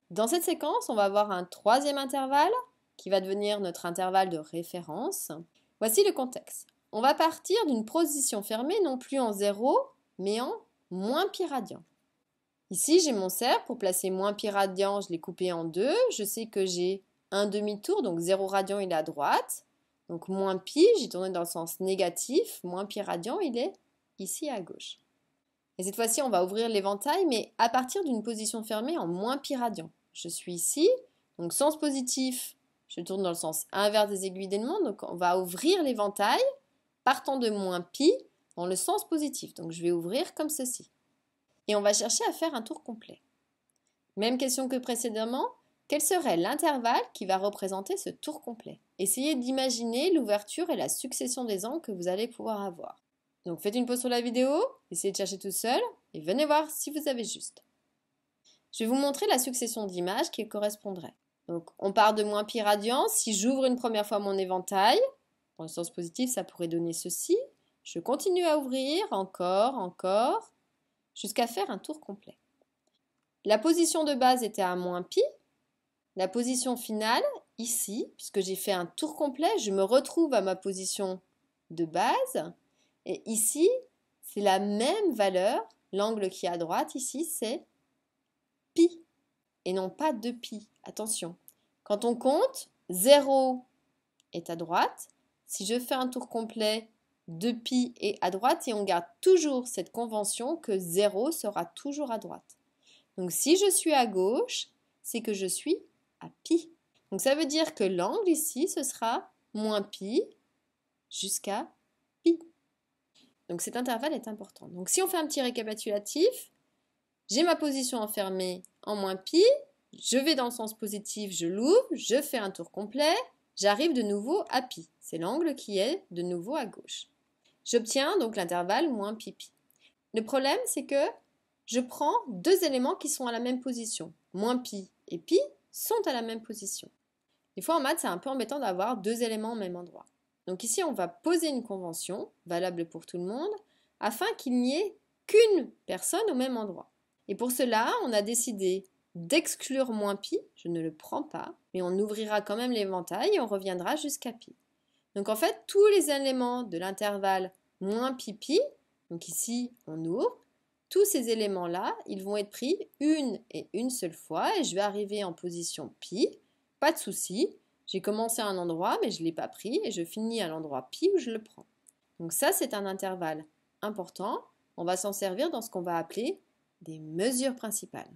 Dans cette séquence, on va avoir un troisième intervalle qui va devenir notre intervalle de référence. Voici le contexte. On va partir d'une position fermée non plus en 0, mais en moins pi radian. Ici, j'ai mon cercle. Pour placer moins pi radian, je l'ai coupé en deux. Je sais que j'ai un demi-tour, donc 0 radian, il est à droite. Donc moins pi, j'ai tourné dans le sens négatif. Moins pi radian, il est ici à gauche. Et cette fois-ci, on va ouvrir l'éventail, mais à partir d'une position fermée en moins pi radian. Je suis ici, donc sens positif, je tourne dans le sens inverse des aiguilles d'aimant. Donc on va ouvrir l'éventail partant de moins pi dans le sens positif. Donc je vais ouvrir comme ceci. Et on va chercher à faire un tour complet. Même question que précédemment, quel serait l'intervalle qui va représenter ce tour complet? Essayez d'imaginer l'ouverture et la succession des angles que vous allez pouvoir avoir. Donc faites une pause sur la vidéo, essayez de chercher tout seul et venez voir si vous avez juste. Je vais vous montrer la succession d'images qui correspondrait. Donc on part de moins pi radian. Si j'ouvre une première fois mon éventail, dans le sens positif, ça pourrait donner ceci. Je continue à ouvrir, encore, jusqu'à faire un tour complet. La position de base était à moins pi. La position finale, ici, puisque j'ai fait un tour complet, je me retrouve à ma position de base. Et ici, c'est la même valeur. L'angle qui est à droite, ici, c'est pi. Et non pas 2pi. Attention. Quand on compte, 0 est à droite. Si je fais un tour complet, 2pi est à droite et on garde toujours cette convention que 0 sera toujours à droite. Donc si je suis à gauche, c'est que je suis à pi. Donc ça veut dire que l'angle ici, ce sera moins pi jusqu'à pi. Donc cet intervalle est important. Donc si on fait un petit récapitulatif, j'ai ma position enfermée en moins pi, je vais dans le sens positif, je l'ouvre, je fais un tour complet, j'arrive de nouveau à pi. C'est l'angle qui est de nouveau à gauche. J'obtiens donc l'intervalle moins pi pi. Le problème, c'est que je prends deux éléments qui sont à la même position. Moins pi et pi sont à la même position. Des fois en maths, c'est un peu embêtant d'avoir deux éléments au même endroit. Donc ici, on va poser une convention, valable pour tout le monde, afin qu'il n'y ait qu'une personne au même endroit. Et pour cela, on a décidé d'exclure moins pi, je ne le prends pas, mais on ouvrira quand même l'éventail et on reviendra jusqu'à pi. Donc en fait, tous les éléments de l'intervalle moins pi pi, donc ici on ouvre, tous ces éléments-là, ils vont être pris une et une seule fois et je vais arriver en position pi, pas de souci, j'ai commencé à un endroit mais je ne l'ai pas pris et je finis à l'endroit pi où je le prends. Donc ça c'est un intervalle important, on va s'en servir dans ce qu'on va appeler des mesures principales.